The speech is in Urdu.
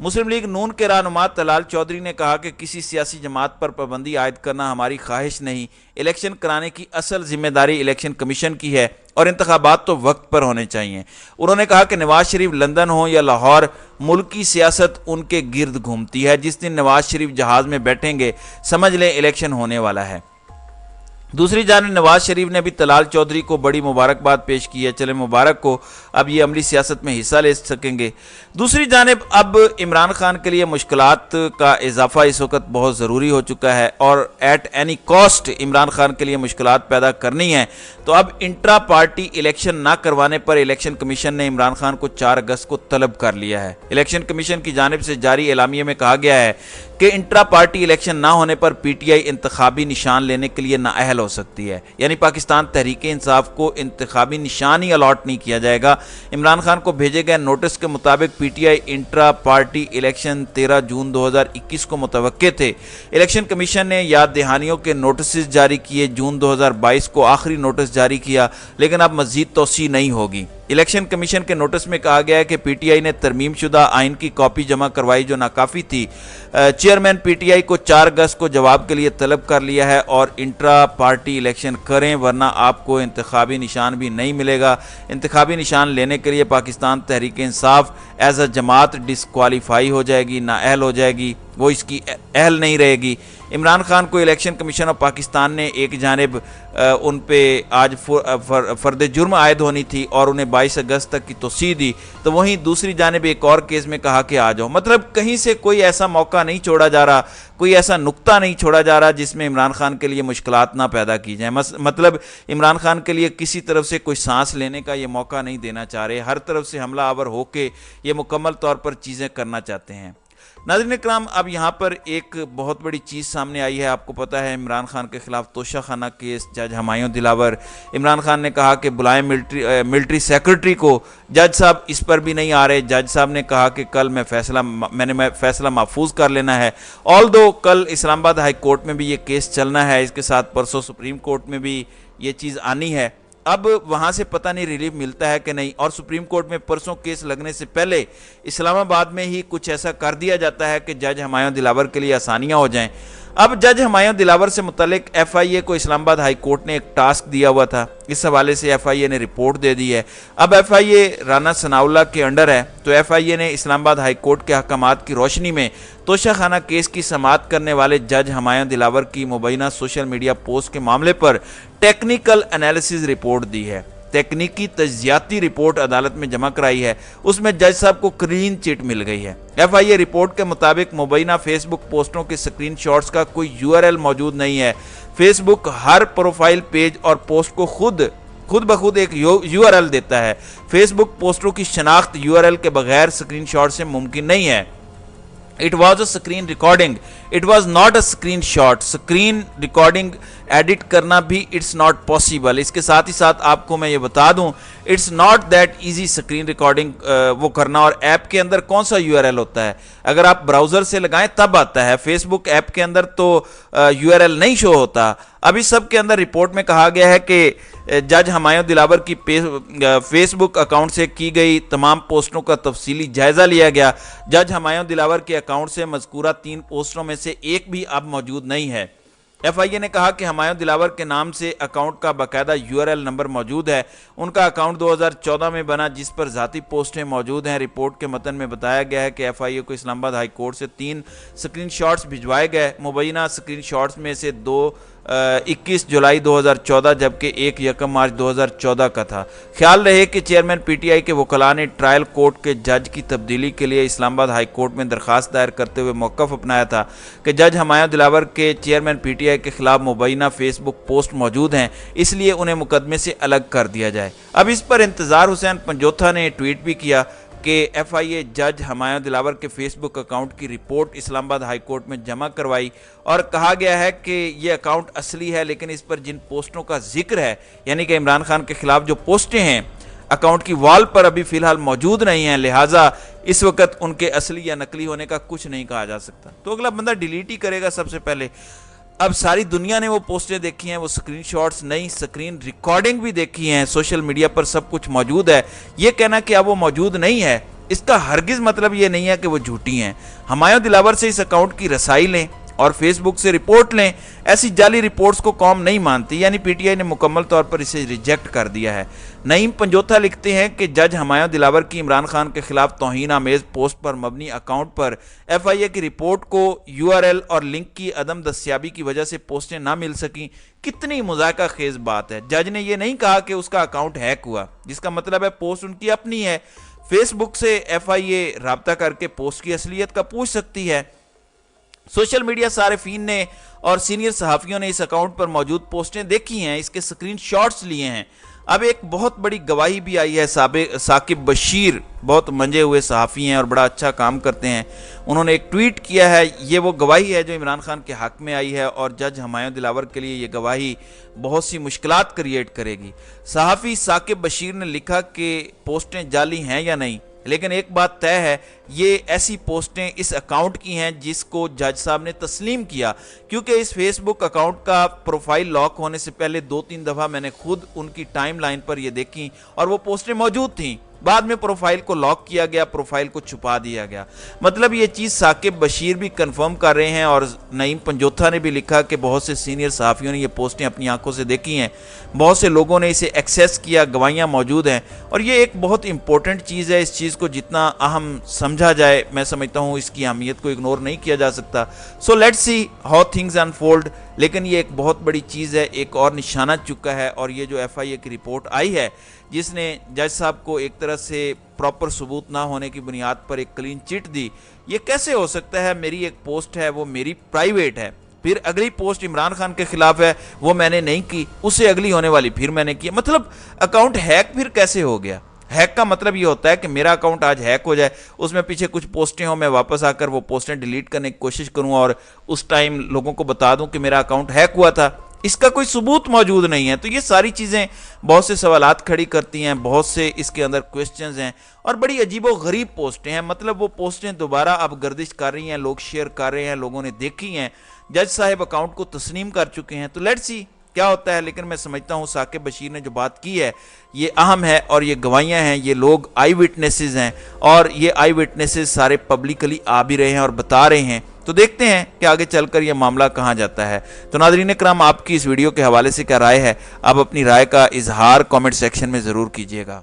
مسلم لیگ نون کے رہنما طلال چودھری نے کہا کہ کسی سیاسی جماعت پر پابندی عائد کرنا ہماری خواہش نہیں، الیکشن کرانے کی اصل ذمہ داری الیکشن کمیشن کی ہے اور انتخابات تو وقت پر ہونے چاہیے۔ انہوں نے کہا کہ نواز شریف لندن ہوں یا لاہور، ملکی سیاست ان کے گرد گھومتی ہے، جس دن نواز شریف جہاز میں بیٹھیں گے سمجھ لیں الیکشن ہونے والا ہے۔ دوسری جانب نواز شریف نے بھی طلال چودھری کو بڑی مبارکباد پیش کی ہے، چلے مبارک کو، اب یہ عملی سیاست میں حصہ لے سکیں گے۔ دوسری جانب اب عمران خان کے لیے مشکلات کا اضافہ اس وقت بہت ضروری ہو چکا ہے اور at any cost Imran Khan کے لیے مشکلات پیدا کرنی ہے، تو اب انٹرا پارٹی الیکشن نہ کروانے پر الیکشن کمیشن نے عمران خان کو 4 اگست کو طلب کر لیا ہے۔ الیکشن کمیشن کی جانب سے جاری اعلامیے میں کہا گیا ہے کہ انٹرا پارٹی الیکشن نہ ہونے پر پی ٹی آئی انتخابی نشان لینے کے لیے نااہل ہو سکتی ہے، یعنی پاکستان تحریک انصاف کو انتخابی نشان ہی الاٹ نہیں کیا جائے گا۔ عمران خان کو بھیجے گئے نوٹس کے مطابق P T I intra party election 13 جون 2021 کو متوقع تھے۔ الیکشن کمیشن نے یاد دہانیوں کے نوٹسز جاری کیے، جون 2022 کو آخری نوٹس جاری کیا، لیکن اب مزید توسیع نہیں ہوگی۔ الیکشن کمیشن کے نوٹس میں کہا گیا ہے کہ پی ٹی آئی نے ترمیم شدہ آئین کی کاپی جمع کروائی جو ناکافی تھی۔ چیئرمین پی ٹی آئی کو 4 اگست کو جواب کے لیے طلب کر لیا ہے اور انٹرا پارٹی الیکشن کریں ورنہ آپ کو انتخابی نشان بھی نہیں ملے گا۔ انتخابی نشان لینے کے لیے پاکستان تحریک انصاف ایز اے جماعت ڈسکوالیفائی ہو جائے گی، نااہل ہو جائے گی، وہ اس کی اہل نہیں رہے گی۔ عمران خان کو الیکشن کمیشن آف پاکستان نے ایک جانب ان پہ آج فرد جرم عائد ہونی تھی اور انہیں 22 اگست تک کی توسیع دی، تو وہیں دوسری جانب ایک اور کیس میں کہا کہ آ جاؤ۔ مطلب کہیں سے کوئی ایسا موقع نہیں چھوڑا جا رہا، کوئی ایسا نقطہ نہیں چھوڑا جا رہا جس میں عمران خان کے لیے مشکلات نہ پیدا کی جائیں۔ مطلب عمران خان کے لیے کسی طرف سے کوئی سانس لینے کا یہ موقع نہیں دینا چاہ رہے، ہر طرف سے حملہ آور ہو کے یہ مکمل طور پر چیزیں کرنا چاہتے ہیں۔ ناظرین کرام، اب یہاں پر ایک بہت بڑی چیز سامنے آئی ہے۔ آپ کو پتہ ہے عمران خان کے خلاف توشہ خانہ کیس، جج ہمایوں دلاور، عمران خان نے کہا کہ بلائیں ملٹری سیکرٹری کو، جج صاحب اس پر بھی نہیں آ رہے۔ جج صاحب نے کہا کہ کل میں نے فیصلہ محفوظ کر لینا ہے، آلدو کل اسلام آباد ہائی کورٹ میں بھی یہ کیس چلنا ہے، اس کے ساتھ پرسوں سپریم کورٹ میں بھی یہ چیز آنی ہے۔ اب وہاں سے پتہ نہیں ریلیف ملتا ہے کہ نہیں، اور سپریم کورٹ میں پرسوں کیس لگنے سے پہلے اسلام آباد میں ہی کچھ ایسا کر دیا جاتا ہے کہ جج ہمایوں دلاور کے لیے آسانیاں ہو جائیں۔ اب جج ہمایوں دلاور سے متعلق ایف آئی اے کو اسلام آباد ہائی کورٹ نے ایک ٹاسک دیا ہوا تھا، اس حوالے سے ایف آئی اے نے رپورٹ دے دی ہے۔ اب ایف آئی اے رانا ثناء اللہ کے انڈر ہے، تو ایف آئی اے نے اسلام آباد ہائی کورٹ کے احکامات کی روشنی میں توشہ خانہ کیس کی سماعت کرنے والے جج ہمایوں دلاور کی مبینہ سوشل میڈیا پوسٹ کے معاملے پر ٹیکنیکل انالیسز رپورٹ دی ہے، تکنیکی تجزیاتی رپورٹ عدالت میں جمع کرائی ہے۔ اس میں جج صاحب کو کلین چٹ مل گئی ہے۔ ایف آئی اے رپورٹ کے مطابق مبینہ فیس بک پوسٹوں کے سکرین شاٹس کا کوئی یو آر ایل موجود نہیں ہے۔ فیس بک ہر پروفائل پیج اور پوسٹ کو خود بخود ایک یو آر ایل دیتا ہے۔ فیس بک پوسٹوں کی شناخت یو آر ایل کے بغیر سکرین شاٹ سے ممکن نہیں ہے۔ It was a screen recording. It was not a screen shot. Screen recording edit کرنا بھی it's not possible. اس کے ساتھ ہی ساتھ آپ کو میں یہ بتا دوں it's not that easy screen recording وہ کرنا، اور ایپ کے اندر کون سا یو آر ایل ہوتا ہے؟ اگر آپ براؤزر سے لگائیں تب آتا ہے، فیس بک ایپ کے اندر تو یو آر ایل نہیں شو ہوتا۔ اب اس سب کے اندر رپورٹ میں کہا گیا ہے کہ جج ہمایوں دلاور کی فیس بک اکاؤنٹ سے کی گئی تمام پوسٹوں کا تفصیلی جائزہ لیا گیا۔ جج ہمایوں دلاور کے اکاؤنٹ سے مذکورہ 3 پوسٹوں میں سے ایک بھی اب موجود نہیں ہے۔ ایف آئی اے نے کہا کہ ہمایوں دلاور کے نام سے اکاؤنٹ کا باقاعدہ یو آر ایل نمبر موجود ہے۔ ان کا اکاؤنٹ 2014 میں بنا جس پر ذاتی پوسٹیں موجود ہیں۔ رپورٹ کے متن میں بتایا گیا ہے کہ ایف آئی اے کو اسلام آباد ہائی کورٹ سے 3 سکرین شاٹس بھجوائے گئے۔ مبینہ سکرین شاٹس میں سے 2 21 جولائی 2014 جبکہ 1 یکم مارچ 2014 کا تھا۔ خیال رہے کہ چیئرمین پی ٹی آئی کے وکلاء نے ٹرائل کورٹ کے جج کی تبدیلی کے لیے اسلام آباد ہائی کورٹ میں درخواست دائر کرتے ہوئے موقف اپنایا تھا کہ جج ہمایوں دلاور کے چیئرمین پی ٹی آئی کے خلاف مبینہ فیس بک پوسٹ موجود ہیں، اس لیے انہیں مقدمے سے الگ کر دیا جائے۔ اب اس پر انتظار حسین پنجوتھا نے ٹویٹ بھی کیا کہ ایف آئی اے جج ہمایوں دلاور کے فیس بک اکاؤنٹ کی رپورٹ اسلام آباد ہائی کورٹ میں جمع کروائی، اور کہا گیا ہے کہ یہ اکاؤنٹ اصلی ہے لیکن اس پر جن پوسٹوں کا ذکر ہے، یعنی کہ عمران خان کے خلاف جو پوسٹیں ہیں، اکاؤنٹ کی وال پر ابھی فی الحال موجود نہیں ہیں، لہٰذا اس وقت ان کے اصلی یا نقلی ہونے کا کچھ نہیں کہا جا سکتا۔ تو اگلا بندہ ڈیلیٹ ہی کرے گا سب سے پہلے۔ اب ساری دنیا نے وہ پوسٹیں دیکھی ہیں، وہ سکرین شاٹس نہیں، سکرین ریکارڈنگ بھی دیکھی ہیں، سوشل میڈیا پر سب کچھ موجود ہے۔ یہ کہنا کہ اب وہ موجود نہیں ہے، اس کا ہرگز مطلب یہ نہیں ہے کہ وہ جھوٹی ہیں۔ ہمایوں دلاور سے اس اکاؤنٹ کی رسائی لیں اور فیس بک سے رپورٹ لیں۔ ایسی جعلی رپورٹس کو قوم نہیں مانتی، یعنی پی ٹی آئی نے مکمل طور پر اسے ریجیکٹ کر دیا ہے۔ نعیم پنجوتھا لکھتے ہیں کہ جج ہمایوں دلاور کی عمران خان کے خلاف توہین آمیز پوسٹ پر مبنی اکاؤنٹ پر ایف آئی اے کی رپورٹ کو یو آر ایل اور لنک کی عدم دستیابی کی وجہ سے پوسٹیں نہ مل سکیں۔ کتنی مذائقہ خیز بات ہے۔ جج نے یہ نہیں کہا کہ اس کا اکاؤنٹ ہیک ہوا، جس کا مطلب ہے پوسٹ ان کی اپنی ہے۔ فیس بک سے ایف آئی اے رابطہ کر کے پوسٹ کی اصلیت کا پوچھ سکتی ہے۔ سوشل میڈیا صارفین نے اور سینئر صحافیوں نے اس اکاؤنٹ پر موجود پوسٹیں دیکھی ہیں، اس کے سکرین شاٹس لیے ہیں۔ اب ایک بہت بڑی گواہی بھی آئی ہے۔ ثاقب بشیر بہت منجے ہوئے صحافی ہیں اور بڑا اچھا کام کرتے ہیں، انہوں نے ایک ٹویٹ کیا ہے۔ یہ وہ گواہی ہے جو عمران خان کے حق میں آئی ہے اور جج ہمایوں دلاور کے لیے یہ گواہی بہت سی مشکلات کریٹ کرے گی۔ صحافی ثاقب بشیر نے لکھا کہ پوسٹیں جعلی ہیں یا نہیں، لیکن ایک بات طے ہے، یہ ایسی پوسٹیں اس اکاؤنٹ کی ہیں جس کو جج صاحب نے تسلیم کیا، کیونکہ اس فیس بک اکاؤنٹ کا پروفائل لاک ہونے سے پہلے 2-3 دفعہ میں نے خود ان کی ٹائم لائن پر یہ دیکھی اور وہ پوسٹیں موجود تھیں۔ بعد میں پروفائل کو لاک کیا گیا، پروفائل کو چھپا دیا گیا۔ مطلب یہ چیز ثاقب بشیر بھی کنفرم کر رہے ہیں اور نعیم پنجوتھا نے بھی لکھا کہ بہت سے سینئر صحافیوں نے یہ پوسٹیں اپنی آنکھوں سے دیکھی ہیں، بہت سے لوگوں نے اسے ایکسیس کیا، گواہیاں موجود ہیں، اور یہ ایک بہت امپورٹنٹ چیز ہے۔ اس چیز کو جتنا اہم سمجھا جائے، میں سمجھتا ہوں اس کی اہمیت کو اگنور نہیں کیا جا سکتا۔ So let's see how things unfold, لیکن یہ ایک بہت بڑی چیز ہے، ایک اور نشانہ چکا ہے، اور یہ جو ایف آئی اے کی رپورٹ آئی ہے جس نے جج صاحب کو ایک طرح سے پراپر ثبوت نہ ہونے کی بنیاد پر ایک کلین چٹ دی، یہ کیسے ہو سکتا ہے؟ میری ایک پوسٹ ہے، وہ میری پرائیویٹ ہے، پھر اگلی پوسٹ عمران خان کے خلاف ہے، وہ میں نے نہیں کی، اس سے اگلی ہونے والی پھر میں نے کی، مطلب اکاؤنٹ ہیک پھر کیسے ہو گیا؟ ہیک کا مطلب یہ ہوتا ہے کہ میرا اکاؤنٹ آج ہیک ہو جائے، اس میں پیچھے کچھ پوسٹیں ہوں، میں واپس آ کر وہ پوسٹیں ڈیلیٹ کرنے کی کوشش کروں اور اس ٹائم لوگوں کو بتا دوں کہ میرا اکاؤنٹ ہیک ہوا تھا، اس کا کوئی ثبوت موجود نہیں ہے۔ تو یہ ساری چیزیں بہت سے سوالات کھڑی کرتی ہیں، بہت سے اس کے اندر کوسچنز ہیں اور بڑی عجیب و غریب پوسٹیں ہیں۔ مطلب وہ پوسٹیں دوبارہ اب گردش کر رہی ہیں، لوگ شیئر کر رہے ہیں، لوگوں نے دیکھی ہیں، جج صاحب اکاؤنٹ کو تسلیم کر چکے ہیں۔ تو لیٹس سی کیا ہوتا ہے، لیکن میں سمجھتا ہوں ثاقب بشیر نے جو بات کی ہے یہ اہم ہے اور یہ گواہیاں ہیں، یہ لوگ آئی وٹنسز ہیں اور یہ آئی وٹنسز سارے پبلکلی آ بھی رہے ہیں اور بتا رہے ہیں۔ تو دیکھتے ہیں کہ آگے چل کر یہ معاملہ کہاں جاتا ہے۔ تو ناظرین کرام، آپ کی اس ویڈیو کے حوالے سے کیا رائے ہے؟ آپ اپنی رائے کا اظہار کامنٹ سیکشن میں ضرور کیجیے گا۔